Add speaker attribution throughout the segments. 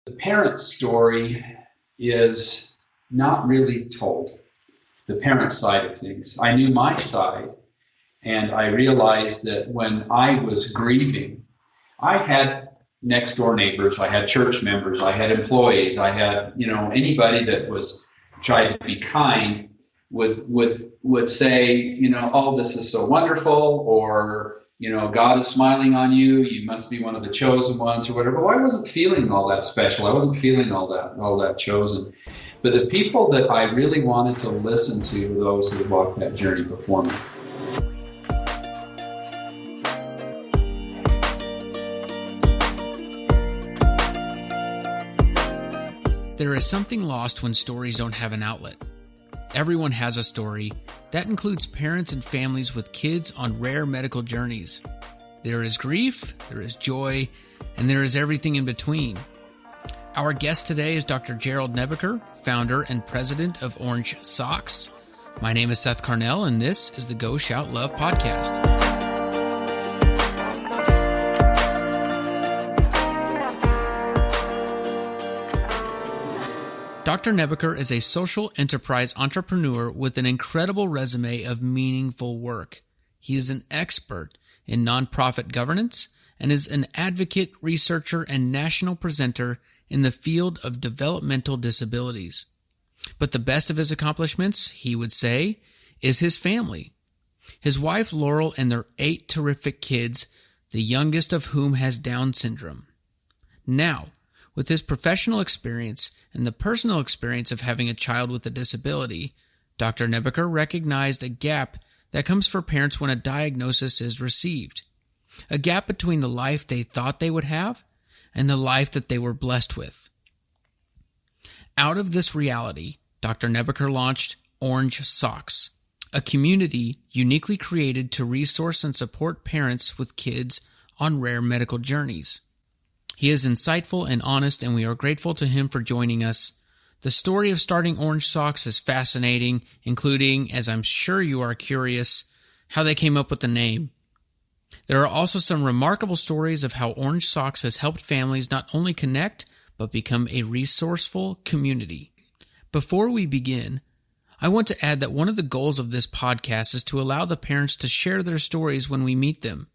Speaker 1: The parent story is not really told, the parent side of things. I knew my side, and I realized that when I was grieving, I had next door neighbors, I had church members, I had employees, I had, anybody that was tried to be kind would say, oh, this is so wonderful, or God is smiling on you. You must be one of the chosen ones, or whatever. Well, I wasn't feeling all that special. I wasn't feeling all that chosen. But the people that I really wanted to listen to were those who walked that journey before me.
Speaker 2: There is something lost when stories don't have an outlet. Everyone has a story. That includes parents and families with kids on rare medical journeys. There is grief, there is joy, and there is everything in between. Our guest today is Dr. Gerald Nebeker, founder and president of Orange Socks. My name is Seth Carnell, and this is the Go Shout Love podcast. Dr. Nebeker is a social enterprise entrepreneur with an incredible resume of meaningful work. He is an expert in nonprofit governance and is an advocate, researcher, and national presenter in the field of developmental disabilities. But the best of his accomplishments, he would say, is his family. His wife, Laurel, and their 8 terrific kids, the youngest of whom has Down syndrome. Now, with his professional experience and the personal experience of having a child with a disability, Dr. Nebeker recognized a gap that comes for parents when a diagnosis is received. A gap between the life they thought they would have and the life that they were blessed with. Out of this reality, Dr. Nebeker launched Orange Socks, a community uniquely created to resource and support parents with kids on rare medical journeys. He is insightful and honest, and we are grateful to him for joining us. The story of starting Orange Socks is fascinating, including, as I'm sure you are curious, how they came up with the name. There are also some remarkable stories of how Orange Socks has helped families not only connect, but become a resourceful community. Before we begin, I want to add that one of the goals of this podcast is to allow the parents to share their stories when we meet them.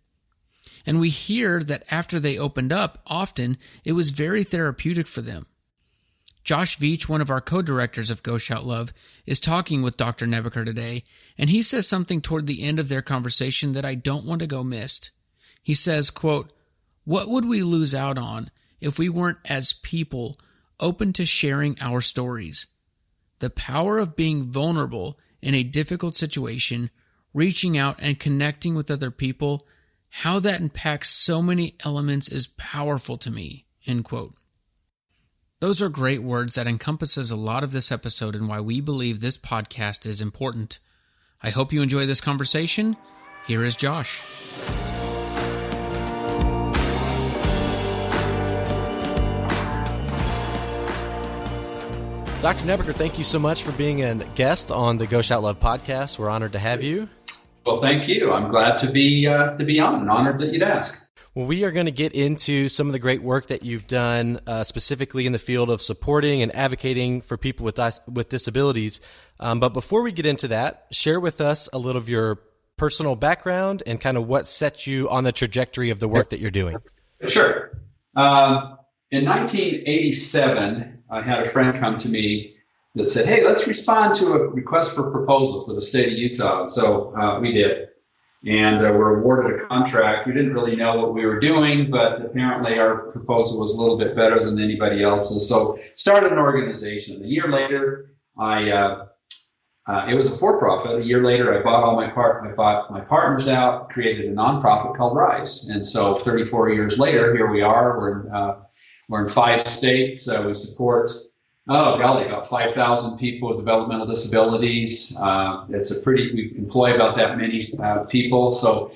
Speaker 2: And we hear that after they opened up, often it was very therapeutic for them. Josh Veach, one of our co-directors of Go Shout Love, is talking with Dr. Nebeker today, and he says something toward the end of their conversation that I don't want to go missed. He says, quote, "What would we lose out on if we weren't, as people, open to sharing our stories? The power of being vulnerable in a difficult situation, reaching out and connecting with other people, how that impacts so many elements is powerful to me," end quote. Those are great words that encompasses a lot of this episode and why we believe this podcast is important. I hope you enjoy this conversation. Here is Josh.
Speaker 3: Dr. Nebeker, thank you so much for being a guest on the Go Shout Love podcast. We're honored to have you.
Speaker 1: Well, thank you. I'm glad to be on, and honored that you'd ask.
Speaker 3: Well, we are going to get into some of the great work that you've done, specifically in the field of supporting and advocating for people with disabilities. But before we get into that, share with us a little of your personal background and kind of what set you on the trajectory of the work that you're doing.
Speaker 1: Sure. In 1987, I had a friend come to me that said, "Hey, let's respond to a request for proposal for the state of Utah." So we did. And were awarded a contract. We didn't really know what we were doing, but apparently our proposal was a little bit better than anybody else's. So started an organization. A year later, it was a for-profit. A year later, I bought my partners out, created a nonprofit called Rise. And so 34 years later, here we are. We're in 5 states. We support about 5,000 people with developmental disabilities. We employ about that many people. So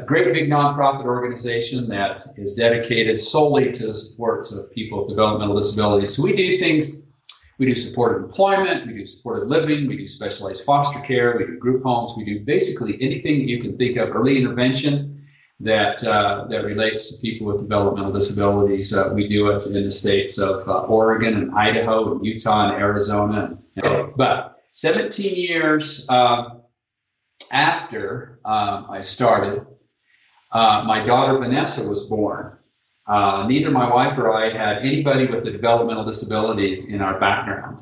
Speaker 1: great big nonprofit organization that is dedicated solely to the supports of people with developmental disabilities. So we do supported employment, we do supported living, we do specialized foster care, we do group homes, we do basically anything that you can think of, early intervention. that relates to people with developmental disabilities. We do it in the states of Oregon and Idaho and Utah and Arizona. But 17 years after I started, my daughter Vanessa was born. Neither my wife or I had anybody with a developmental disabilities in our background.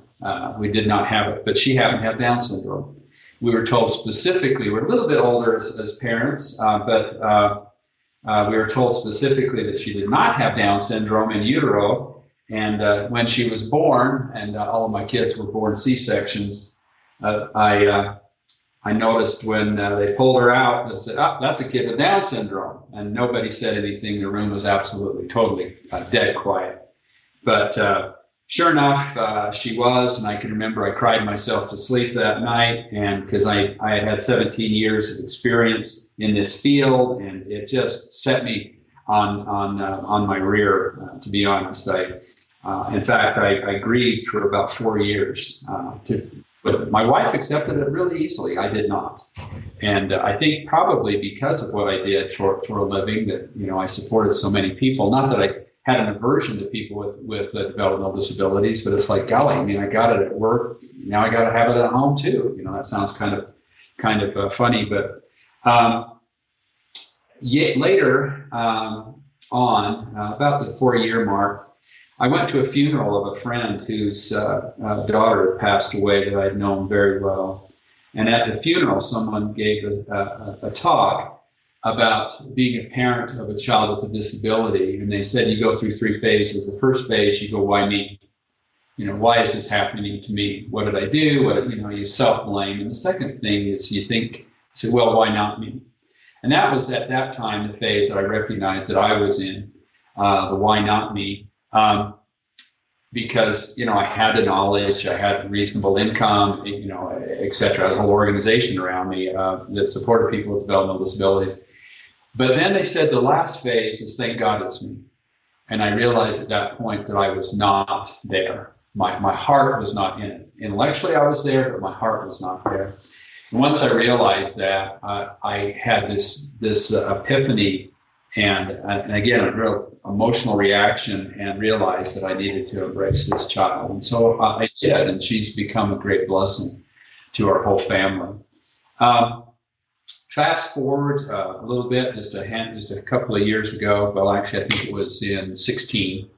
Speaker 1: We did not have it, but she happened to have Down syndrome. We were told specifically, we're a little bit older as parents, but we were told specifically that she did not have Down syndrome in utero. And when she was born, and all of my kids were born C-sections, I noticed when they pulled her out that said, "Oh, that's a kid with Down syndrome," and nobody said anything. The room was absolutely, totally dead quiet. But sure enough, she was, and I can remember I cried myself to sleep that night, and because I had 17 years of experience in this field, and it just set me on my rear. To be honest, in fact, I grieved for about 4 years. But my wife accepted it really easily. I did not. And I think probably because of what I did for a living that, I supported so many people. Not that I had an aversion to people with developmental disabilities, but it's like, golly, I got it at work. Now I got to have it at home too. That sounds kind of funny, but later on, about the 4-year mark, I went to a funeral of a friend whose daughter had passed away that I'd known very well. And at the funeral, someone gave a talk about being a parent of a child with a disability. And they said you go through 3 phases. The first phase, you go, why me? Why is this happening to me? What did I do? You self-blame. And the second thing is you say, well, why not me? And that was at that time the phase that I recognized that I was in, the why not me. Because, I had the knowledge, I had reasonable income, et cetera, a whole organization around me that supported people with developmental disabilities. But then they said the last phase is thank God it's me. And I realized at that point that I was not there. My heart was not in it. Intellectually I was there, but my heart was not there. And once I realized that, I had this epiphany and again, a real emotional reaction and realized that I needed to embrace this child. And so I did, and she's become a great blessing to our whole family. Fast forward a little bit, just a couple of years ago, well, actually, I think it was in 16,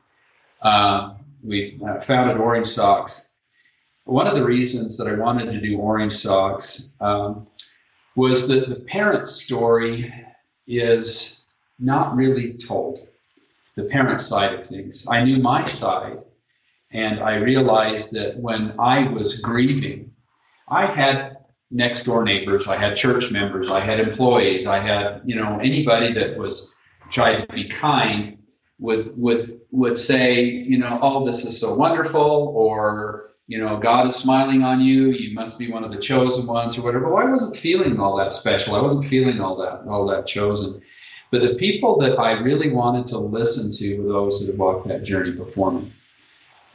Speaker 1: we founded Orange Socks. One of the reasons that I wanted to do Orange Socks was that the parent story is not really told, the parent side of things. I knew my side, and I realized that when I was grieving, I had next door neighbors, I had church members, I had employees, I had, anybody that was tried to be kind would say, oh, this is so wonderful, or, God is smiling on you, you must be one of the chosen ones, or whatever. Well, I wasn't feeling all that special. I wasn't feeling all that chosen. But the people that I really wanted to listen to were those that had walked that journey before me.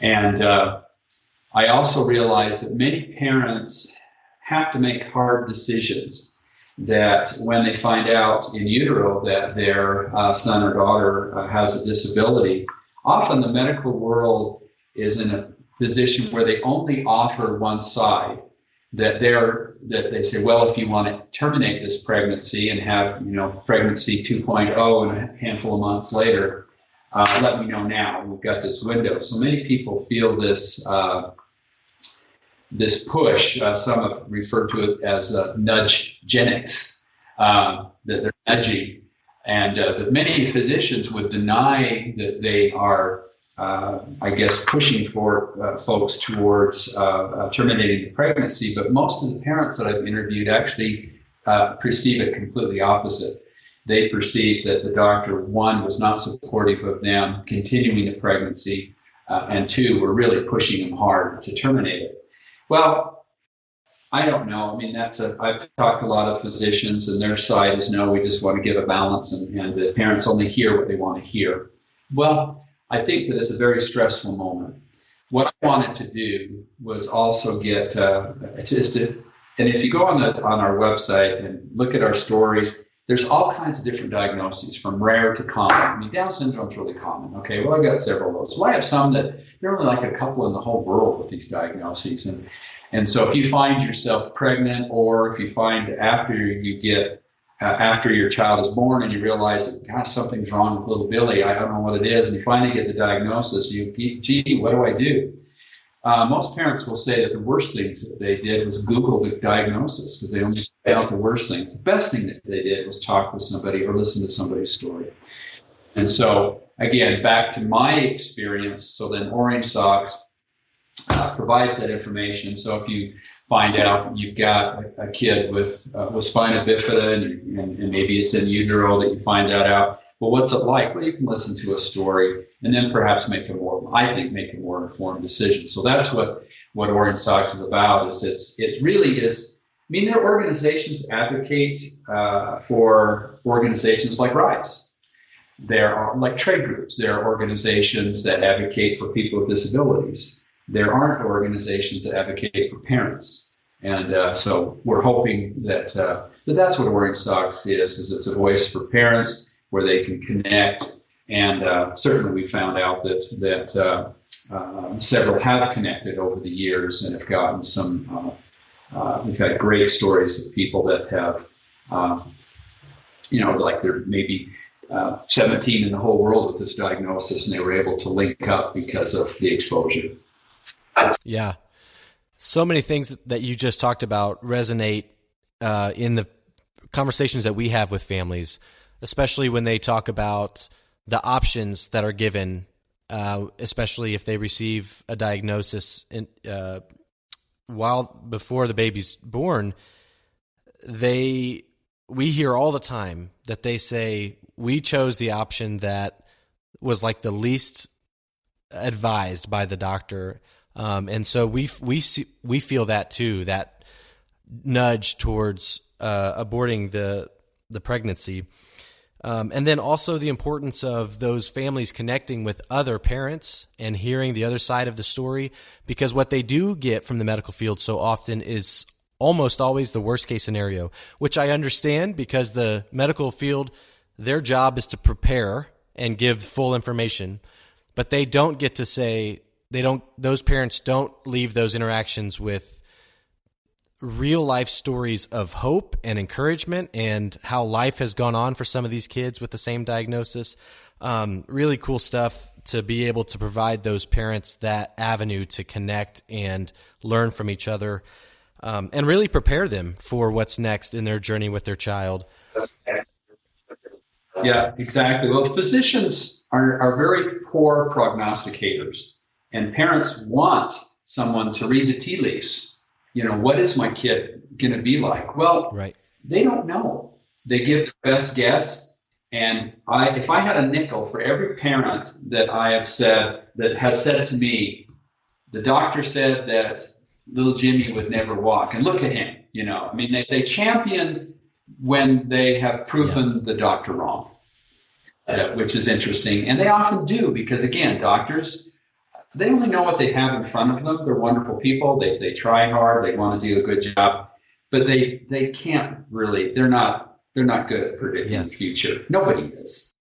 Speaker 1: And I also realized that many parents have to make hard decisions, that when they find out in utero that their son or daughter has a disability, often the medical world is in a position where they only offer one side, that they say, well, if you want to terminate this pregnancy and have, pregnancy 2.0 and a handful of months later, let me know now. We've got this window. So many people feel this push. Some have referred to it as nudgenics, that they're nudging, and that many physicians would deny that they are, pushing for folks towards terminating the pregnancy. But most of the parents that I've interviewed actually perceive it completely opposite. They perceive that the doctor, 1, was not supportive of them continuing the pregnancy, and 2, were really pushing them hard to terminate it. Well, I don't know. I mean, I've talked to a lot of physicians, and their side is no, we just want to give a balance, and the parents only hear what they want to hear. Well, I think that it's a very stressful moment. What I wanted to do was also get and if you go on our website and look at our stories, there's all kinds of different diagnoses, from rare to common. I mean, Down syndrome is really common. Okay, well, I got several of those. Well, I have some that there are only like a couple in the whole world with these diagnoses. And so if you find yourself pregnant, or if you find after your child is born and you realize that, gosh, something's wrong with little Billy, I don't know what it is, and you finally get the diagnosis, gee, what do I do? Most parents will say that the worst things that they did was Google the diagnosis, because they only found the worst things. The best thing that they did was talk with somebody or listen to somebody's story. And so, again, back to my experience, so then Orange Socks provides that information. So if you find out that you've got a kid with spina bifida and maybe it's in utero, that you find that out, well, what's it like? Well, you can listen to a story and then perhaps make a more informed decision. So that's what Orange Socks is about. It really is. I mean, there are organizations advocate for organizations like RISE. There are like trade groups. There are organizations that advocate for people with disabilities. There aren't organizations that advocate for parents. And so we're hoping that that's what Orange Socks is it's a voice for parents where they can connect. And certainly we found out that several have connected over the years and have gotten some, we've had great stories of people that have, like they're maybe 17 in the whole world with this diagnosis, and they were able to link up because of the exposure.
Speaker 3: Yeah. So many things that you just talked about resonate in the conversations that we have with families, especially when they talk about the options that are given, especially if they receive a diagnosis before the baby's born. We hear all the time that they say, we chose the option that was like the least advised by the doctor. And so we feel that too, that nudge towards aborting the pregnancy. And then also the importance of those families connecting with other parents and hearing the other side of the story, because what they do get from the medical field so often is almost always the worst case scenario, which I understand, because the medical field, their job is to prepare and give full information, but they don't get to say, those parents don't leave those interactions with real life stories of hope and encouragement and how life has gone on for some of these kids with the same diagnosis. Really cool stuff to be able to provide those parents that avenue to connect and learn from each other, and really prepare them for what's next in their journey with their child.
Speaker 1: Yeah, exactly. Well, physicians are very poor prognosticators, and parents want someone to read the tea leaves. What is my kid going to be like? Well, right. They don't know. They give their best guess. And if I had a nickel for every parent that has said to me, the doctor said that little Jimmy would never walk, and look at him, they champion when they have proven the doctor wrong, which is interesting. And they often do, because again, doctors, they only know what they have in front of them. They're wonderful people. They try hard. They want to do a good job, but they can't really. They're not good at predicting the future. Nobody is.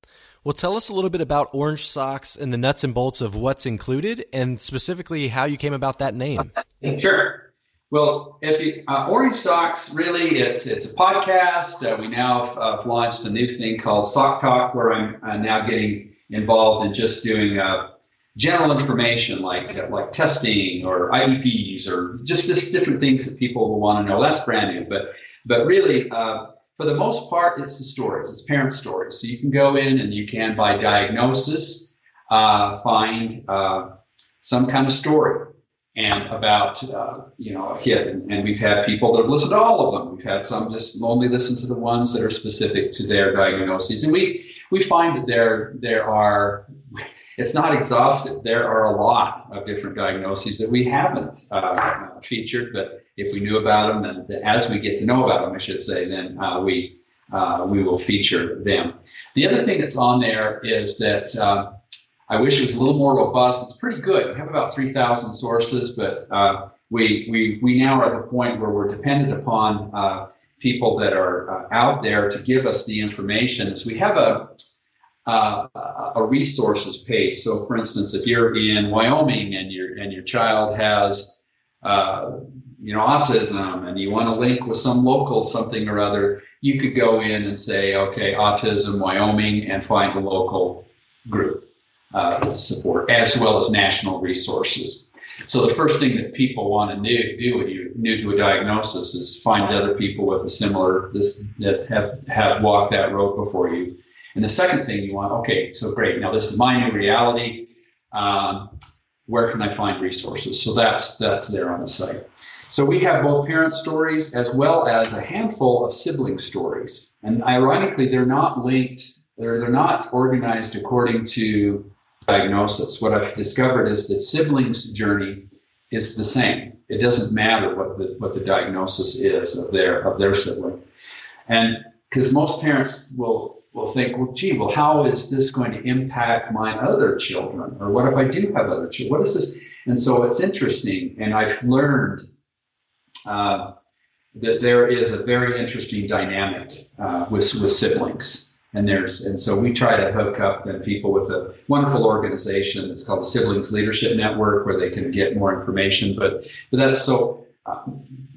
Speaker 3: Well, tell us a little bit about Orange Socks and the nuts and bolts of what's included, and specifically how you came about that name.
Speaker 1: Sure. Well, Orange Socks, really, it's a podcast. We now have launched a new thing called Sock Talk, where I'm now getting involved in just doing general information like testing or IEPs or just different things that people will want to know. That's brand new, but really, for the most part, it's the stories. It's parent stories. So you can go in and you can, by diagnosis, find some kind of story and about a kid. And we've had people that have listened to all of them. We've had some just only listen to the ones that are specific to their diagnoses. And we find that there are. It's not exhaustive. There are a lot of different diagnoses that we haven't featured, but if we knew about them, and as we get to know about them, I should say, then we will feature them. The other thing that's on there is that I wish it was a little more robust. It's pretty good. We have about 3,000 sources, but we now are at the point where we're dependent upon people that are out there to give us the information is we have a resources page. So, for instance, if you're in Wyoming and your child has autism, and you want to link with some local something or other, you could go in and say, okay, autism Wyoming, and find a local group support, as well as national resources. So the first thing that people want to do when you're new to a diagnosis is find other people with a similar, that have walked that road before you. And the second thing you want, okay, so great, now this is my new reality. Where can I find resources? So that's there on the site. So we have both parent stories as well as a handful of sibling stories. And ironically, they're not linked, they're not organized according to diagnosis. What I've discovered is that siblings' journey is the same. It doesn't matter what the diagnosis is of their sibling. And because most parents will think, well, gee, how is this going to impact my other children? Or what if I do have other children? What is this? And so it's interesting, and I've learned that there is a very interesting dynamic with siblings. And so we try to hook up then people with a wonderful organization. It's called the Siblings Leadership Network, where they can get more information. But that's so.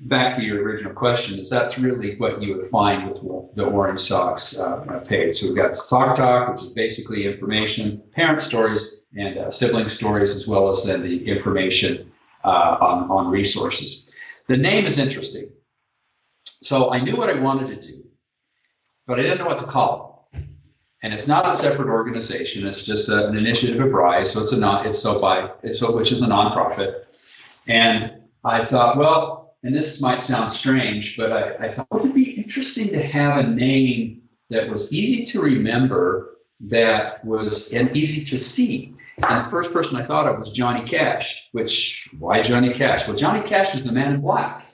Speaker 1: Back to your original question, is that's really what you would find with the Orange Socks page. So we've got Sock Talk, which is basically information, parent stories, and sibling stories, as well as then the information on resources. The name is interesting. So I knew what I wanted to do, but I didn't know what to call it. And it's not a separate organization; it's just an initiative of RISE. So which is a nonprofit. And I thought, well, and this might sound strange, but I thought it would be interesting to have a name that was easy to remember, that was and easy to see. And the first person I thought of was Johnny Cash. Why Johnny Cash? Well, Johnny Cash is the man in black.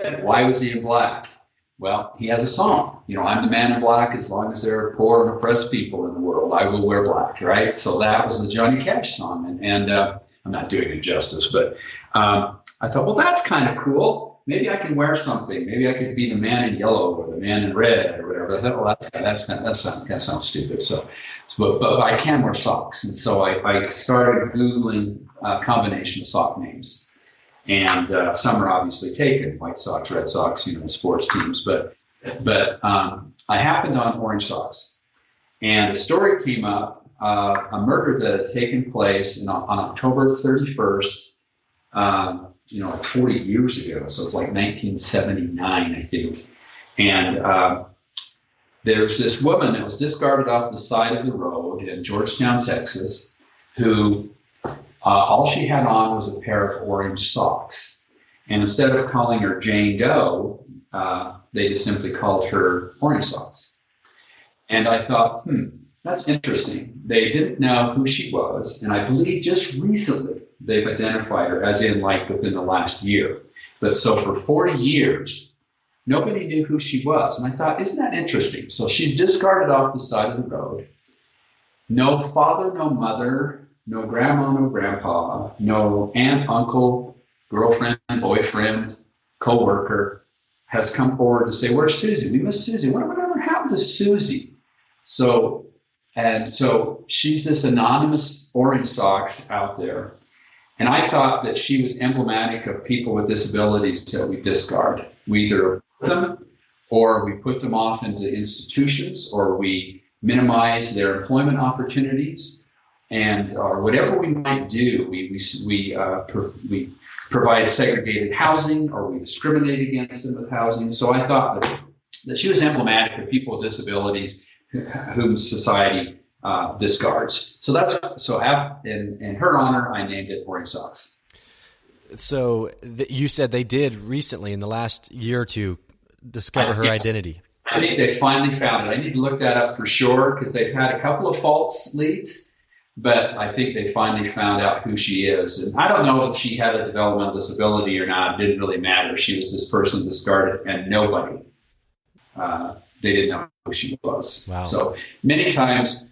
Speaker 1: And why was he in black? Well, he has a song. I'm the man in black as long as there are poor and oppressed people in the world. I will wear black, right? So that was the Johnny Cash song. And I'm not doing it justice, but I thought, well, that's kind of cool. Maybe I can wear something. Maybe I could be the man in yellow or the man in red or whatever. I thought, well, that sounds stupid. But I can wear socks. And so I started Googling a combination of sock names. And some are obviously taken, White Sox, Red Sox, sports teams. But I happened on Orange Socks. And a story came up, a murder that had taken place on October 31st, like 40 years ago. So it's like 1979, I think. And there's this woman that was discarded off the side of the road in Georgetown, Texas, who all she had on was a pair of orange socks. And instead of calling her Jane Doe, they just simply called her Orange Socks. And I thought, that's interesting. They didn't know who she was, and I believe just recently they've identified her, as in like within the last year. But so for 40 years, nobody knew who she was. And I thought, isn't that interesting? So she's discarded off the side of the road. No father, no mother, no grandma, no grandpa, no aunt, uncle, girlfriend, boyfriend, co-worker has come forward to say, where's Susie? We miss Susie. Whatever happened to Susie? So she's this anonymous Orange Socks out there. And I thought that she was emblematic of people with disabilities that we discard. We either put them, or we put them off into institutions, or we minimize their employment opportunities, or whatever we might do. We provide segregated housing, or we discriminate against them with housing. So I thought that she was emblematic of people with disabilities whom society discards. So in her honor, I named it Orange Socks.
Speaker 3: So you said they did recently, in the last year or two, discover her identity.
Speaker 1: I think they finally found it. I need to look that up for sure, because they've had a couple of false leads, but I think they finally found out who she is. And I don't know if she had a developmental disability or not. It didn't really matter. She was this person discarded, and nobody, they didn't know who she was.
Speaker 3: Wow.
Speaker 1: So many times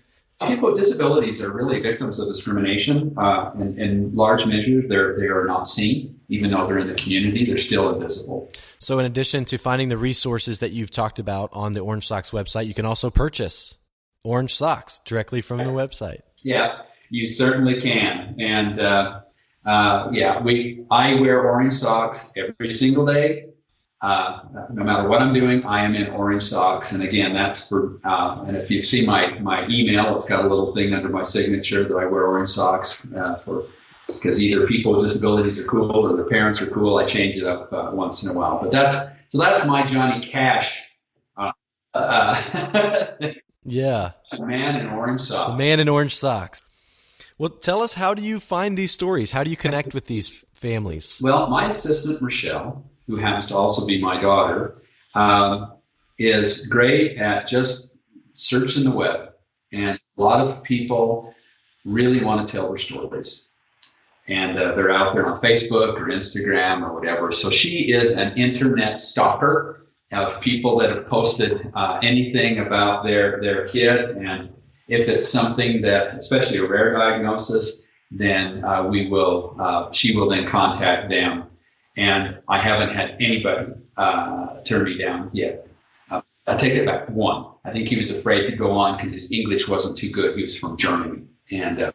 Speaker 1: People with disabilities are really victims of discrimination. In large measures, they are not seen. Even though they're in the community, they're still invisible.
Speaker 3: So in addition to finding the resources that you've talked about on the Orange Socks website, you can also purchase Orange Socks directly from the website.
Speaker 1: Yeah, you certainly can. And I wear orange socks every single day. No matter what I'm doing, I am in orange socks. And again, that's for, and if you see my email, it's got a little thing under my signature that I wear orange socks because either people with disabilities are cool or their parents are cool. I change it up once in a while. But that's my Johnny Cash.
Speaker 3: Yeah.
Speaker 1: Man in orange socks.
Speaker 3: The man in orange socks. Well, tell us, how do you find these stories? How do you connect with these families?
Speaker 1: Well, my assistant, Rochelle, who happens to also be my daughter, is great at just searching the web. And a lot of people really want to tell their stories. And they're out there on Facebook or Instagram or whatever. So she is an internet stalker of people that have posted anything about their kid. And if it's something that, especially a rare diagnosis, then she will then contact them. And I haven't had anybody turn me down yet. I take it back. One, I think he was afraid to go on because his English wasn't too good. He was from Germany, and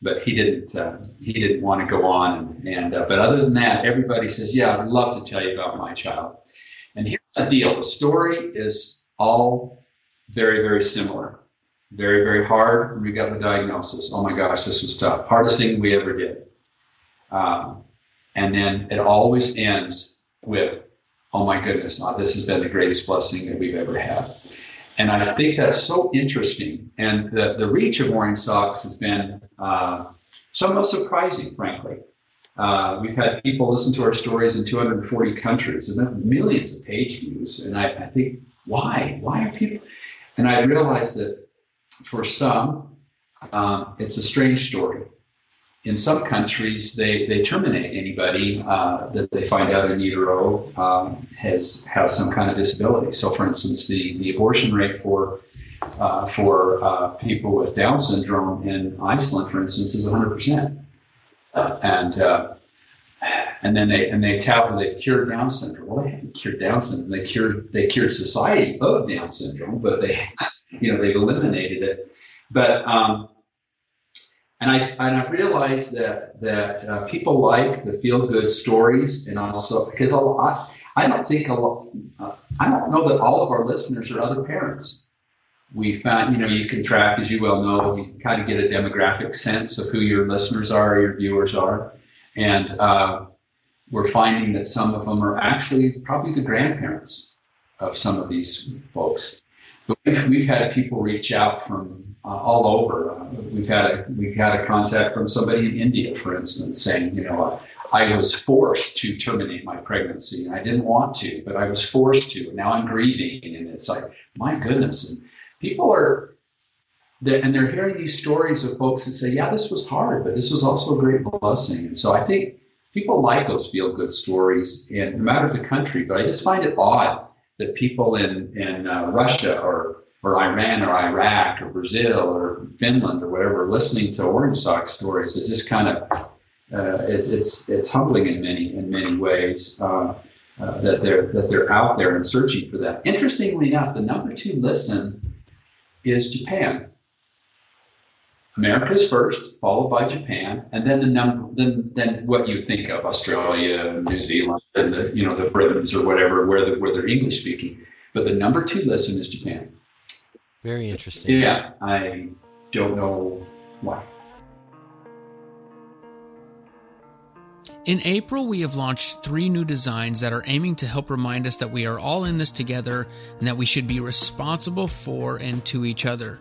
Speaker 1: but he didn't want to go on. But other than that, everybody says, "Yeah, I'd love to tell you about my child." And here's the deal: the story is all very, very similar. Very, very hard when we got the diagnosis. Oh my gosh, this was tough. Hardest thing we ever did. And then it always ends with, oh my goodness, this has been the greatest blessing that we've ever had. And I think that's so interesting. And the reach of Orange Socks has been somewhat surprising, frankly. We've had people listen to our stories in 240 countries and millions of page views. And I think, why? Why are people? And I realized that for some, it's a strange story. In some countries, they terminate anybody that they find out in utero has some kind of disability. So, for instance, the abortion rate for people with Down syndrome in Iceland, for instance, is 100%. And then they tout that they've cured Down syndrome. Well, they haven't cured Down syndrome. They cured society of Down syndrome, but they've eliminated it. But And I realized that people like the feel good stories, and also because I don't know that all of our listeners are other parents. We found, you can track, as you well know, you kind of get a demographic sense of who your listeners are, your viewers are, and we're finding that some of them are actually probably the grandparents of some of these folks. But we've had people reach out from all over. We've had a contact from somebody in India, for instance, saying, I was forced to terminate my pregnancy, and I didn't want to, but I was forced to. And now I'm grieving, and it's like, my goodness. And people they're hearing these stories of folks that say, yeah, this was hard, but this was also a great blessing. And so I think people like those feel-good stories, and no matter the country. But I just find it odd that people in Russia or Iran or Iraq or Brazil or Finland or whatever are listening to Orange Sock stories. It just kind of it's humbling in many ways that they're out there and searching for that. Interestingly enough, the number 2 listen is Japan. America's first, followed by Japan, and then then what you think of, Australia, New Zealand, and the Britons or whatever, where they're English speaking. But the number 2 listen is Japan.
Speaker 3: Very interesting.
Speaker 1: Yeah, I don't know why.
Speaker 2: In April, we have launched 3 new designs that are aiming to help remind us that we are all in this together and that we should be responsible for and to each other.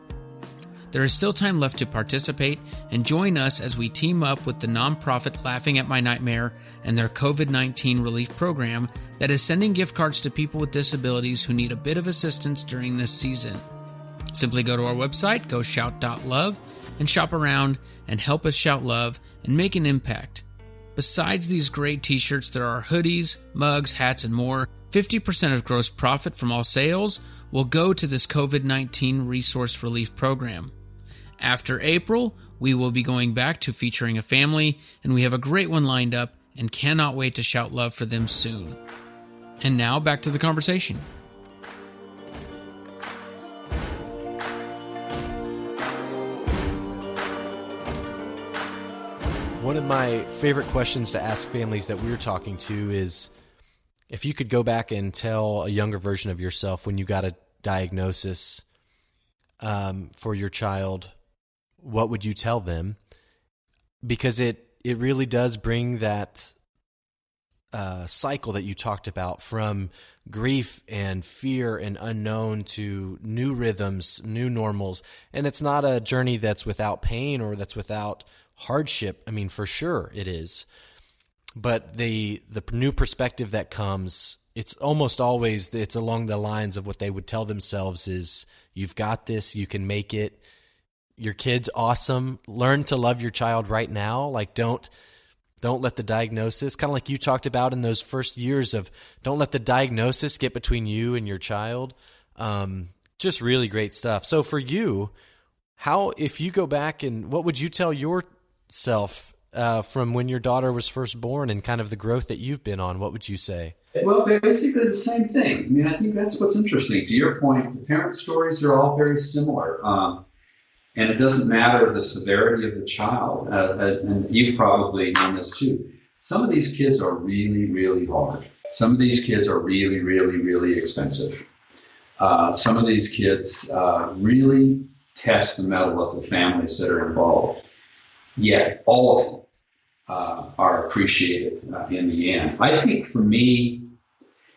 Speaker 2: There is still time left to participate and join us as we team up with the nonprofit Laughing at My Nightmare and their COVID-19 relief program that is sending gift cards to people with disabilities who need a bit of assistance during this season. Simply go to our website, goshout.love, and shop around and help us shout love and make an impact. Besides these great t-shirts, there are hoodies, mugs, hats, and more. 50% of gross profit from all sales will go to this COVID-19 Resource Relief Program. After April, we will be going back to featuring a family, and we have a great one lined up and cannot wait to shout love for them soon. And now back to the conversation.
Speaker 3: One of my favorite questions to ask families that we're talking to is, if you could go back and tell a younger version of yourself when you got a diagnosis for your child, what would you tell them? Because it really does bring that cycle that you talked about, from grief and fear and unknown to new rhythms, new normals. And it's not a journey that's without pain or that's without hardship. I mean, for sure it is. But the new perspective that comes, it's almost always, it's along the lines of what they would tell themselves is, you've got this, you can make it, your kid's awesome, learn to love your child right now. Like, don't let the diagnosis, kind of like you talked about in those first years of, don't let the diagnosis get between you and your child. Just really great stuff. So for you, if you go back, and what would you tell yourself from when your daughter was first born and kind of the growth that you've been on? What would you say?
Speaker 1: Well, basically the same thing. I mean, I think that's what's interesting. To your point, the parent stories are all very similar. And it doesn't matter the severity of the child. And you've probably known this too. Some of these kids are really, really hard. Some of these kids are really, really, really expensive. Some of these kids really test the mettle of the families that are involved. Yet all of them are appreciated in the end. I think for me,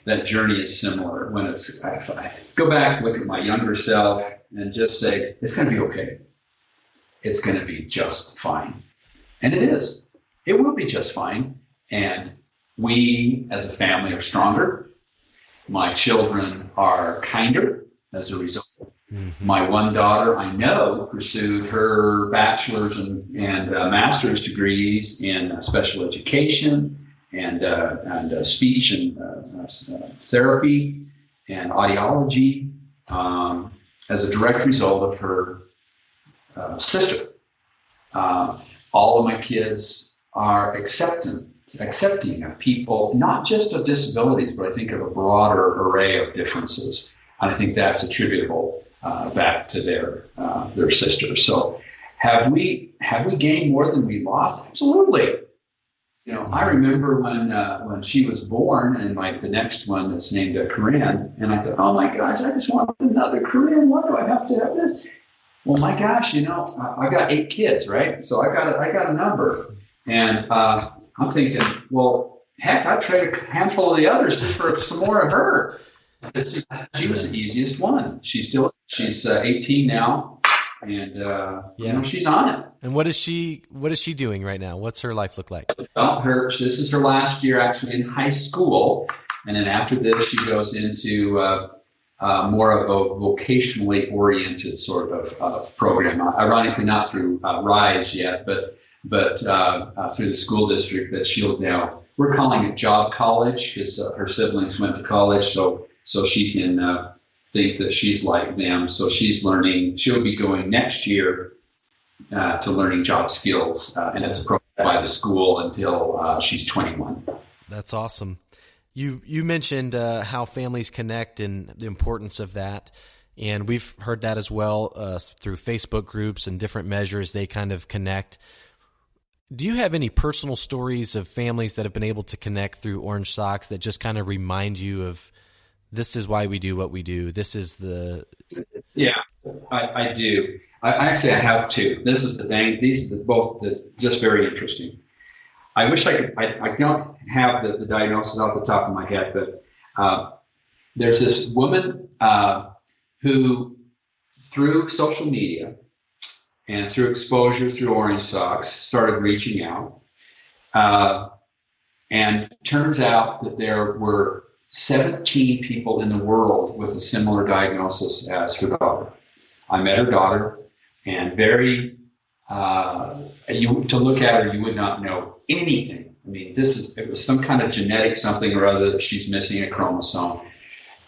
Speaker 1: that journey is similar. When if I go back, look at my younger self, and just say, it's going to be okay. It's going to be just fine. And it is. It will be just fine. And we, as a family, are stronger. My children are kinder as a result. Mm-hmm. My one daughter, I know, pursued her bachelor's and master's degrees in special education and speech and therapy and audiology as a direct result of her sister. All of my kids are accepting of people, not just of disabilities, but I think of a broader array of differences. And I think that's attributable back to their sister. So have we gained more than we lost? Absolutely. You know, I remember when she was born, and the next one that's named Corinne, and I thought, oh my gosh, I just want another Corinne. Why do I have to have this? Well, my gosh, you know, I got 8 kids, right? So I got a number, and I'm thinking, well, heck, I'd trade a handful of the others just for some more of her. She was the easiest one. She's 18 now, and you know, she's on it.
Speaker 3: And what is she doing right now? What's her life look like?
Speaker 1: Well, this is her last year actually in high school, and then after this, she goes into more of a vocationally oriented sort of program. Ironically, not through RISE yet, but through the school district that she'll now. We're calling it job college because her siblings went to college, so she can think that she's like them. So she's learning. She'll be going next year to learning job skills, and it's a program by the school until she's 21.
Speaker 3: That's awesome. You mentioned how families connect and the importance of that, and we've heard that as well through Facebook groups and different measures. They kind of connect. Do you have any personal stories of families that have been able to connect through Orange Socks that just kind of remind you of, this is why we do what we do? This is the...
Speaker 1: Yeah, I do. I have 2. These are both just very interesting. I wish I could. I don't have the diagnosis off the top of my head, but there's this woman who, through social media and through exposure through Orange Socks, started reaching out. And turns out that there were 17 people in the world with a similar diagnosis as her daughter. I met her daughter, and to look at her, you would not know anything. I mean, it was some kind of genetic something or other that she's missing a chromosome.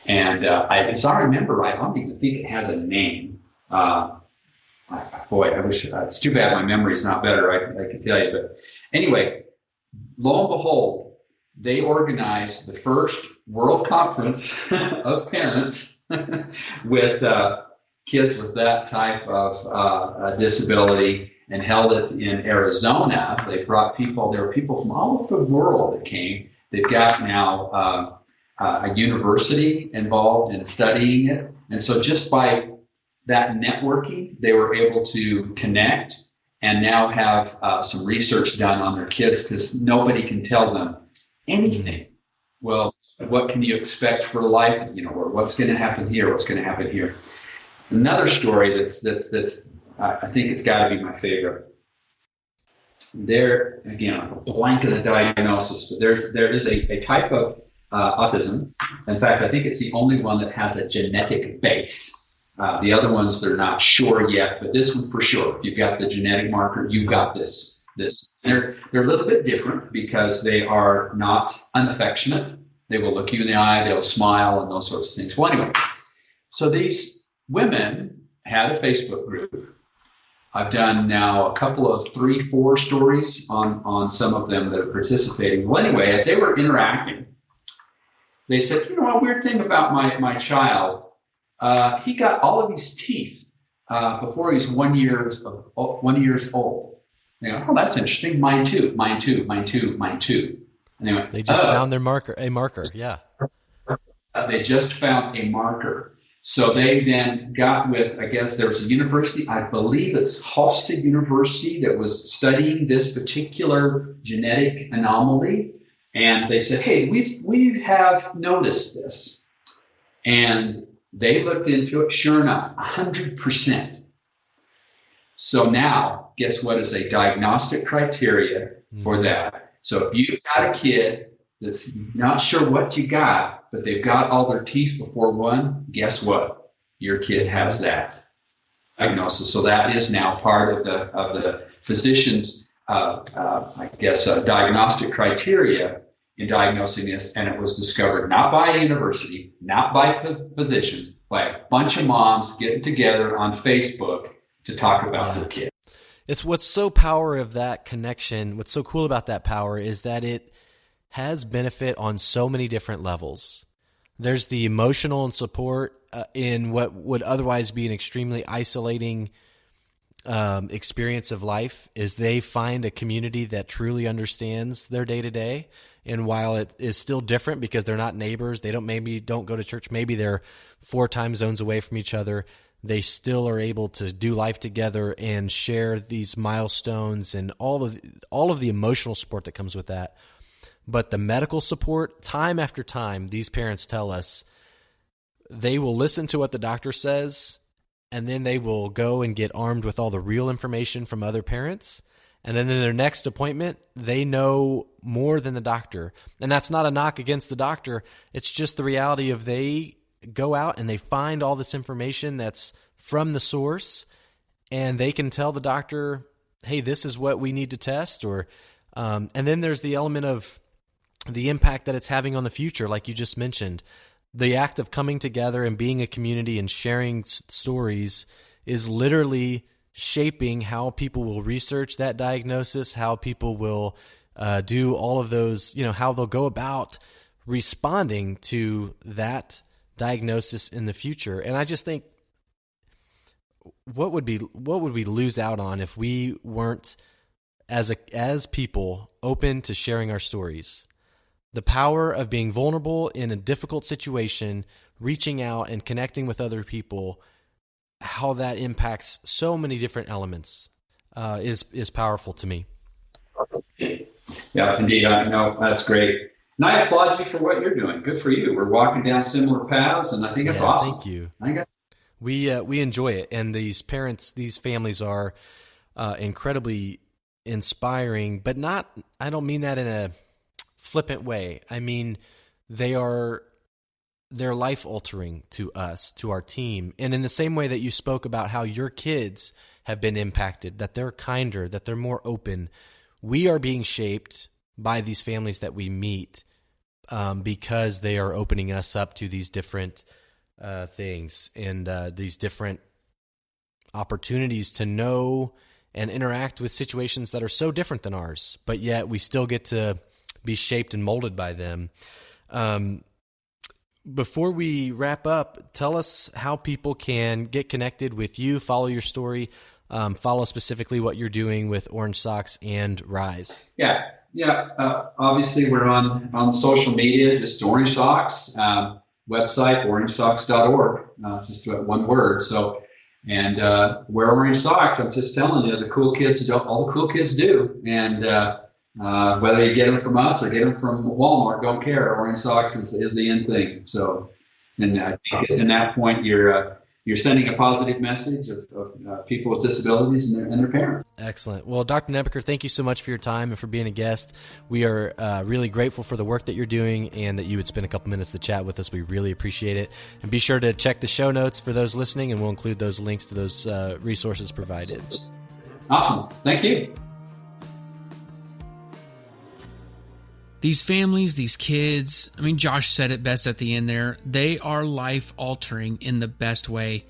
Speaker 1: And as I remember right, I don't even think it has a name. Boy, I wish, it's too bad my memory is not better. I could tell you. But anyway, lo and behold, they organized the first World Conference of Parents with kids with that type of disability, and held it in Arizona. They brought people, there were people from all over the world that came. They've got now a university involved in studying it. And so just by that networking, they were able to connect and now have some research done on their kids, because nobody can tell them anything. Well, what can you expect for life? Or what's going to happen here? What's going to happen here? Another story that's I think it's got to be my favorite. There again, I'm blank of the diagnosis, but there is a type of autism. In fact, I think it's the only one that has a genetic base. The other ones, they're not sure yet, but this one for sure. If you've got the genetic marker, you've got this. They're a little bit different because they are not unaffectionate. They will look you in the eye, they'll smile, and those sorts of things. Well, anyway, so these women had a Facebook group. I've done now a couple of 3-4 stories on some of them that are participating. Well, anyway, as they were interacting, they said, a weird thing about my child. He got all of his teeth before he was 1 year old. They go, oh, that's interesting. Mine too. Anyway,
Speaker 3: they just found a marker. Yeah.
Speaker 1: They just found a marker. So they then got with, I guess there was a university, I believe it's Hofstra University, that was studying this particular genetic anomaly. And they said, hey, we have noticed this. And they looked into it. Sure enough, 100%. So now, guess what is a diagnostic criteria for that? So if you've got a kid that's not sure what you got, but they've got all their teeth before 1, guess what? Your kid has that diagnosis. So that is now part of the physician's, diagnostic criteria in diagnosing this. And it was discovered not by a university, not by physicians, by a bunch of moms getting together on Facebook to talk about their kid.
Speaker 3: It's what's so power of that connection. What's so cool about that power is that it has benefit on so many different levels. There's the emotional and support in what would otherwise be an extremely isolating experience of life, is they find a community that truly understands their day to day. And while it is still different because they're not neighbors, they don't go to church, maybe they're 4 time zones away from each other, they still are able to do life together and share these milestones and all of the emotional support that comes with that. But the medical support, time after time, these parents tell us they will listen to what the doctor says, and then they will go and get armed with all the real information from other parents. And then in their next appointment, they know more than the doctor. And that's not a knock against the doctor. It's just the reality of they go out and they find all this information that's from the source, and they can tell the doctor, hey, this is what we need to test. And then there's the element of the impact that it's having on the future, like you just mentioned. The act of coming together and being a community and sharing stories is literally shaping how people will research that diagnosis, how people will do all of those, how they'll go about responding to that diagnosis in the future. And I just think, what would we lose out on if we weren't, as people, open to sharing our stories? The power of being vulnerable in a difficult situation, reaching out and connecting with other people, how that impacts so many different elements is powerful to me.
Speaker 1: Yeah, indeed. I know that's great. And I applaud you for what you're doing. Good for you. We're walking down similar paths, and I think it's awesome.
Speaker 3: Thank you. We enjoy it, and these families are incredibly inspiring, but I don't mean that in a flippant way. I mean, they're life altering to us, to our team. And in the same way that you spoke about how your kids have been impacted, that they're kinder, that they're more open, we are being shaped by these families that we meet. because they are opening us up to these different things and these different opportunities to know and interact with situations that are so different than ours, but yet we still get to be shaped and molded by them. Before we wrap up, tell us how people can get connected with you, follow your story, follow specifically what you're doing with Orange Socks and Rise.
Speaker 1: Yeah. Obviously, we're on social media, just Orange Socks. Website, orangesocks.org, just one word. So, and wear Orange Socks. I'm just telling you, the cool kids, all the cool kids do. And whether you get them from us or get them from Walmart, don't care. Orange Socks is the in thing. So, and I think at that point, you're sending a positive message of people with disabilities and their parents.
Speaker 3: Excellent. Well, Dr. Nebeker, thank you so much for your time and for being a guest. We are really grateful for the work that you're doing and that you would spend a couple minutes to chat with us. We really appreciate it. And be sure to check the show notes for those listening, and we'll include those links to those resources provided.
Speaker 1: Awesome. Thank you.
Speaker 2: These families, these kids, Josh said it best at the end there, they are life-altering in the best way.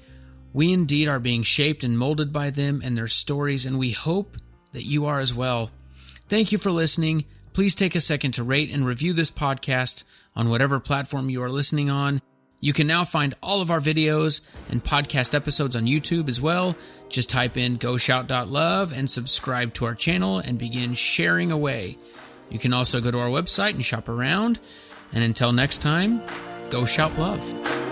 Speaker 2: We indeed are being shaped and molded by them and their stories, and we hope that you are as well. Thank you for listening. Please take a second to rate and review this podcast on whatever platform you are listening on. You can now find all of our videos and podcast episodes on YouTube as well. Just type in GoShout.love and subscribe to our channel and begin sharing away. You can also go to our website and shop around. And until next time, go shout love.